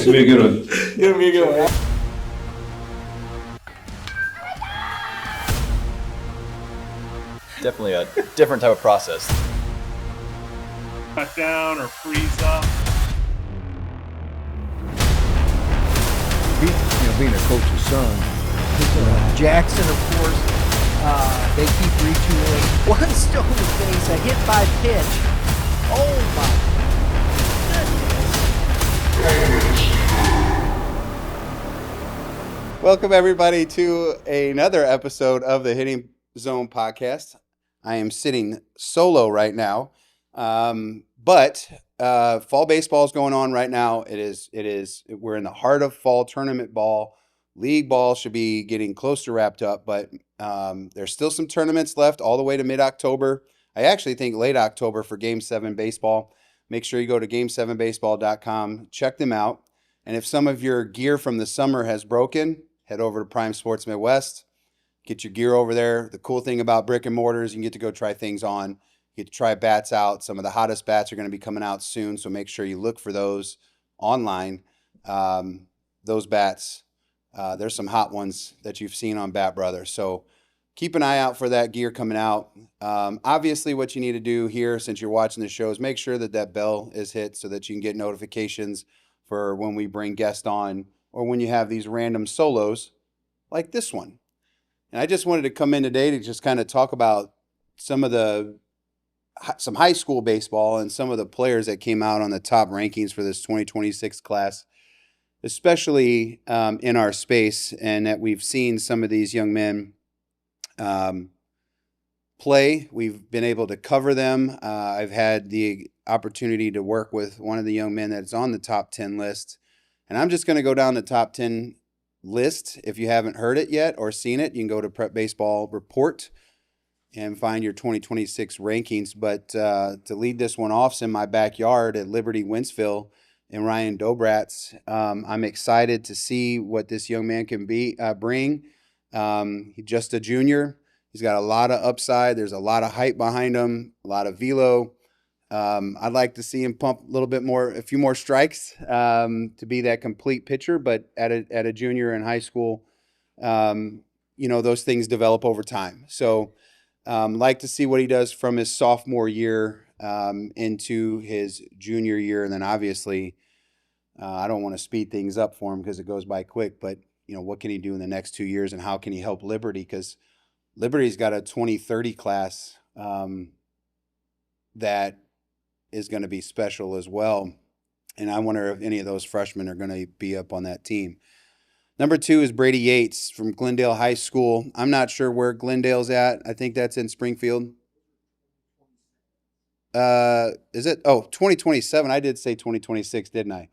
It's gonna be a good one. It's gonna be a good one. Definitely a different type of process. Cut down or freeze up. Being a coach's son. Jackson, of course, they keep retooling. One stone to face, a hit by pitch. Oh my goodness. Welcome everybody to another episode of the Hitting Zone podcast. I am sitting solo right now, but fall baseball is going on right now. We're in the heart of fall tournament ball. League ball should be getting close to wrapped up, but there's still some tournaments left all the way to mid-October. I actually think late October for Game 7 baseball. Make sure you go to game7baseball.com, check them out. And if some of your gear from the summer has broken, head over to Prime Sports Midwest. Get your gear over there. The cool thing about brick and mortar is you can get to go try things on. You get to try bats out. Some of the hottest bats are going to be coming out soon, so make sure you look for those online. Those bats. There's some hot ones that you've seen on Bat Brother. So keep an eye out for that gear coming out. Obviously, what you need to do here, since you're watching the show, is make sure that bell is hit so that you can get notifications for when we bring guests on or when you have these random solos like this one. And I just wanted to come in today to just kind of talk about some high school baseball and some of the players that came out on the top rankings for this 2026 class, especially in our space, and that we've seen some of these young men play. We've been able to cover them. I've had the opportunity to work with one of the young men that's on the top 10 list, and I'm just going to go down the top 10 list. If you haven't heard it yet or seen it, you can go to Prep Baseball Report and find your 2026 rankings. But to lead this one off, in my backyard at Liberty Winsville and Ryan Dobratz, I'm excited to see what this young man can bring. He's just a junior. He's got a lot of upside. There's a lot of hype behind him, a lot of velo. I'd like to see him pump a few more strikes to be that complete pitcher. But at a junior in high school, those things develop over time. So like to see what he does from his sophomore year into his junior year. And then obviously, I don't want to speed things up for him because it goes by quick. But, what can he do in the next 2 years and how can he help Liberty? Because Liberty's got a 2030 class that is going to be special as well. And I wonder if any of those freshmen are going to be up on that team. Number 2 is Brady Yates from Glendale High School. I'm not sure where Glendale's at. I think that's in Springfield. Is it? Oh, 2027. I did say 2026, didn't I?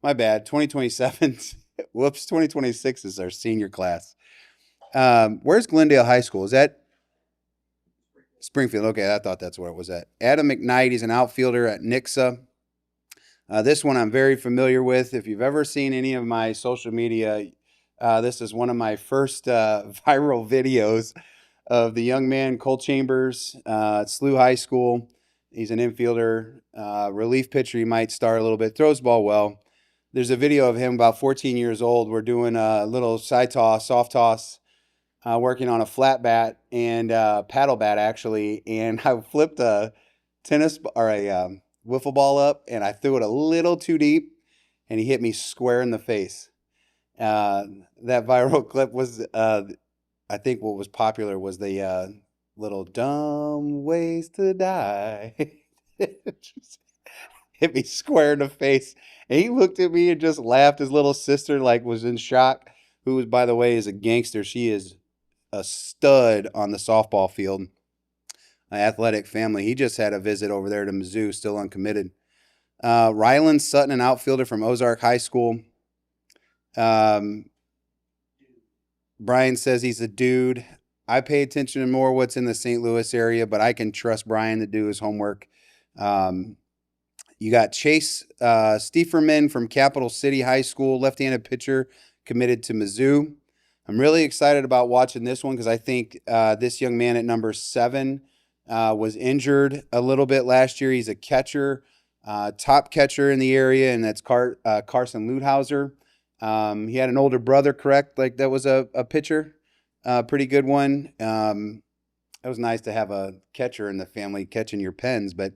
My bad. 2027. Whoops. 2026 is our senior class. Where's Glendale High School? Is that Springfield? Okay, I thought that's where it was at. Adam McKnight, he's an outfielder at Nixa. This one I'm very familiar with. If you've ever seen any of my social media, this is one of my first viral videos of the young man, Cole Chambers, at SLU High School. He's an infielder, relief pitcher. He might start a little bit, throws the ball well. There's a video of him about 14 years old. We're doing a little side toss, soft toss, working on a flat bat and paddle bat, actually. And I flipped a wiffle ball up, and I threw it a little too deep, and he hit me square in the face. That viral clip was, I think what was popular was the little dumb ways to die. Just hit me square in the face. And he looked at me and just laughed. His little sister was in shock, who was, by the way, is a gangster. She is a stud on the softball field. Athletic family. He just had a visit over there to Mizzou, still uncommitted. Rylan Sutton, an outfielder from Ozark High School. Brian says he's a dude. I pay attention to more what's in the St. Louis area, but I can trust Brian to do his homework. You got Chase Stieferman from Capital City High School, left-handed pitcher, committed to Mizzou. I'm really excited about watching this one because I think this young man at number 7 was injured a little bit last year. He's a catcher. top catcher in the area, and that's Carson Ludhauser. He had an older brother, correct? Like that was a pitcher, pretty good one. It was nice to have a catcher in the family catching your pens. But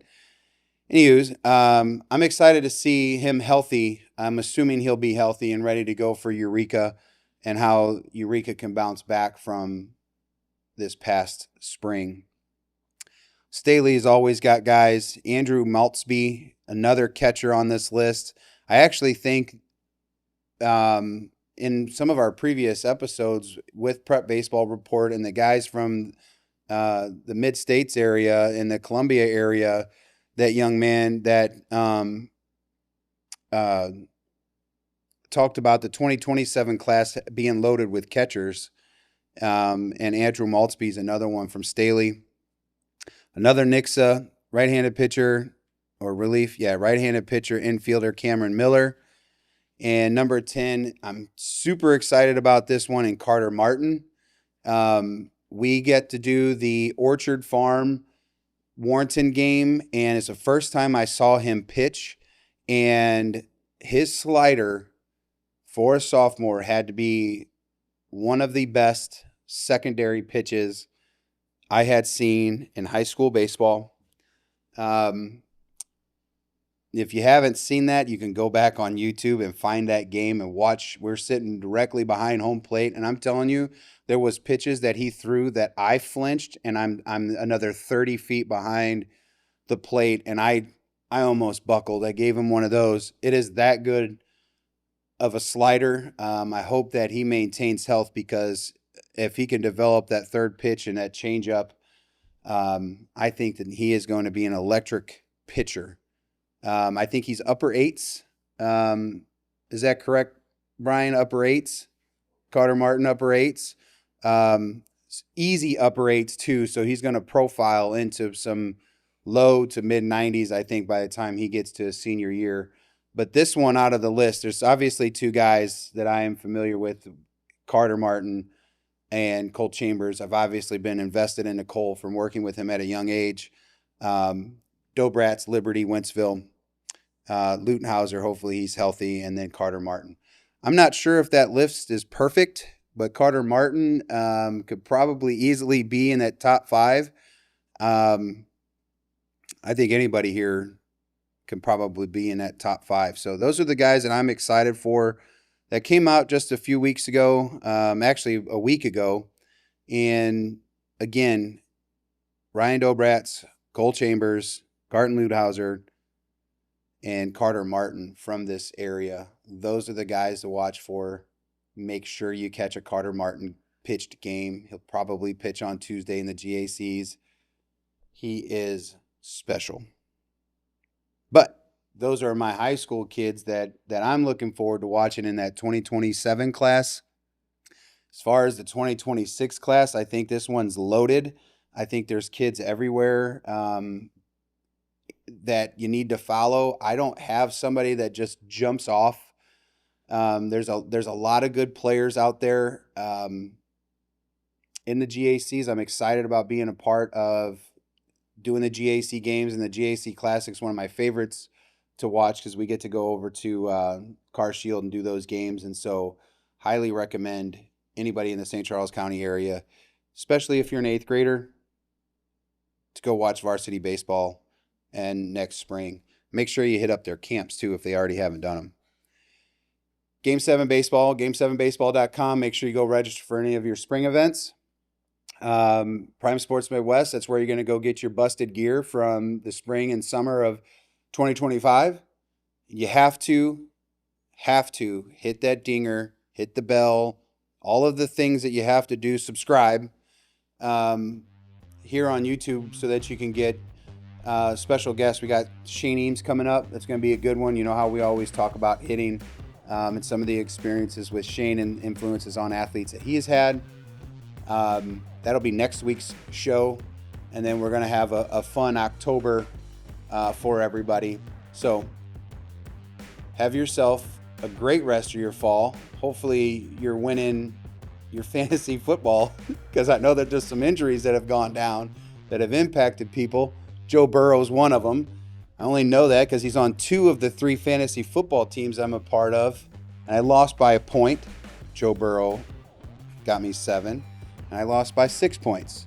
anyways, I'm excited to see him healthy. I'm assuming he'll be healthy and ready to go for Eureka, and how Eureka can bounce back from this past spring. Staley's always got guys. Andrew Maltzby, another catcher on this list. I actually think in some of our previous episodes with Prep Baseball Report and the guys from the Mid-States area and the Columbia area, that young man that talked about the 2027 class being loaded with catchers. And Andrew Maltzby is another one from Staley. Another Nixa, right-handed pitcher, or relief, right-handed pitcher, infielder Cameron Miller. And number 10, I'm super excited about this one, in Carter Martin. We get to do the Orchard Farm Warrenton game, and it's the first time I saw him pitch, and his slider for a sophomore had to be one of the best secondary pitches I had seen in high school baseball. If you haven't seen that, you can go back on YouTube and find that game and watch. We're sitting directly behind home plate, and I'm telling you, there was pitches that he threw that I flinched, and I'm another 30 feet behind the plate, and I almost buckled. I gave him one of those. It is that good of a slider. I hope that he maintains health, because if he can develop that third pitch and that changeup, I think that he is going to be an electric pitcher. I think he's upper eights. Is that correct, Brian? Upper eights? Carter Martin, upper eights. Easy upper eights, too, so he's going to profile into some low to mid 90s, I think, by the time he gets to his senior year. But this one out of the list, there's obviously two guys that I am familiar with, Carter Martin and Cole Chambers. I've obviously been invested into Cole from working with him at a young age. Dobrats, Liberty, Wentzville, Lutenhauser, hopefully he's healthy, and then Carter Martin. I'm not sure if that list is perfect, but Carter Martin could probably easily be in that top 5. I think anybody here can probably be in that top 5. So those are the guys that I'm excited for, that came out just a few weeks ago, actually a week ago. And again, Ryan Dobrats, Cole Chambers, Garton Ludhauser, and Carter Martin from this area. Those are the guys to watch for. Make sure you catch a Carter Martin pitched game. He'll probably pitch on Tuesday in the GACs. He is special. But those are my high school kids that I'm looking forward to watching in that 2027 class. As far as the 2026 class, I think this one's loaded. I think there's kids everywhere that you need to follow. I don't have somebody that just jumps off. There's a lot of good players out there in the GACs. I'm excited about being a part of doing the GAC games, and the GAC Classic's one of my favorites to watch, because we get to go over to Car Shield and do those games. And so highly recommend anybody in the St. Charles County area, especially if you're an 8th grader, to go watch varsity baseball. And next spring, make sure you hit up their camps too if they already haven't done them. Game 7 Baseball, game7baseball.com. Make sure you go register for any of your spring events. Prime Sports Midwest, that's where you're going to go get your busted gear from the spring and summer of 2025. You have to hit that dinger, hit the bell, all of the things that you have to do. Subscribe here on YouTube so that you can get special guests. We got Shane Eames coming up. That's going to be a good one. You know how we always talk about hitting and some of the experiences with Shane and influences on athletes that he has had. That'll be next week's show. And then we're going to have a fun October for everybody. So have yourself a great rest of your fall. Hopefully you're winning your fantasy football, because I know that there's some injuries that have gone down that have impacted people. Joe Burrow's one of them. I only know that because he's on 2 of the 3 fantasy football teams I'm a part of. And I lost by a point. Joe Burrow got me 7. And I lost by 6 points.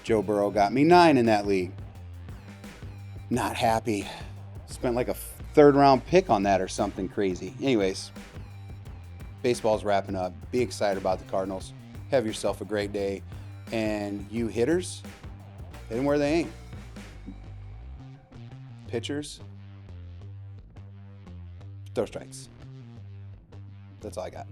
Joe Burrow got me 9 in that league. Not happy. Spent like a 3rd round pick on that or something crazy. Anyways, baseball's wrapping up. Be excited about the Cardinals. Have yourself a great day. And you hitters, hit them where they ain't. Pitchers, throw strikes. That's all I got.